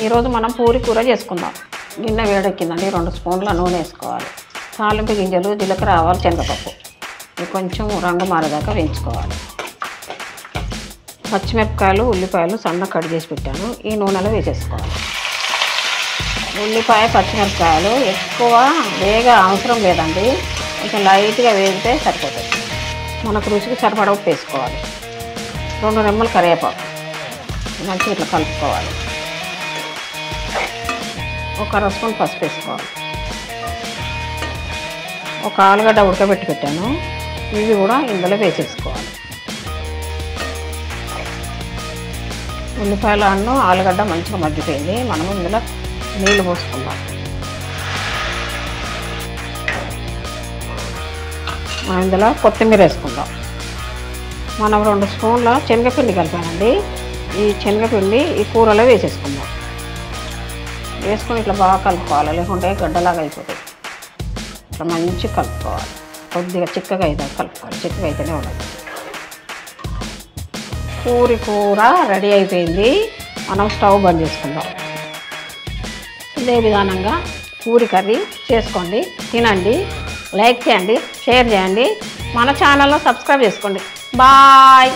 ఈరోజు మనం పూరి కూర చేసుకుందాం. గిన్నె వేడెక్కిందండి. 2 స్పూన్ల నూనె వేసుకోవాలి. తాలింపు గింజలు, జీలకర్ర, ఆవాలు, శనగపప్పు ఇవి కొంచెం రంగు మారేదాకా వేయించుకోవాలి. పచ్చిమిరపకాయలు, ఉల్లిపాయలు సన్న కట్ చేసి పెట్టాను. ఈ నూనెలో వేసేసుకోవాలి. ఉల్లిపాయ, పచ్చిమిరపకాయలు ఎక్కువ వేగా అవసరం లేదండి. కొంచెం లైట్గా వేగితే సరిపోతుంది. మనకు రుచికి సరిపడా ఉప్పు వేసుకోవాలి. 2 రెమ్మలు కరివేపాకు మంచిగా ఇట్లా కలుపుకోవాలి. 1 అర స్పూన్ పసుపు వేసుకోవాలి. 1 ఆలుగడ్డ ఉడకబెట్టి పెట్టాను. ఇవి కూడా ఇందులో వేసేసుకోవాలి. ఉల్లిపాయలు అన్ను ఆలుగడ్డ మంచిగా మగ్గిపోయింది. మనం ఇందులో నీళ్ళు పోసుకుందాం. మనం ఇందులో కొత్తిమీర వేసుకుందాం. మనం 2 స్పూన్ల శనగపిండి కలిపానండి. ఈ శనగపిండి ఈ కూరలో వేసేసుకుందాం. వేసుకొని ఇట్లా బాగా కలుపుకోవాలి, లేకుంటే గడ్డలాగా అయిపోతాయి. ఇట్లా మంచిగా కలుపుకోవాలి. కొద్దిగా చిక్కగా అయితే కలుపుకోవాలి. చిక్కగా అయితేనే ఉండదు. పూరి కూర రెడీ అయిపోయింది. మనం స్టవ్ బంద్ చేసుకుందాం. ఇదే విధానంగా పూరి కర్రీ చేసుకోండి, తినండి, లైక్ చేయండి, షేర్ చేయండి, మన ఛానల్లో సబ్స్క్రైబ్ చేసుకోండి. బాయ్.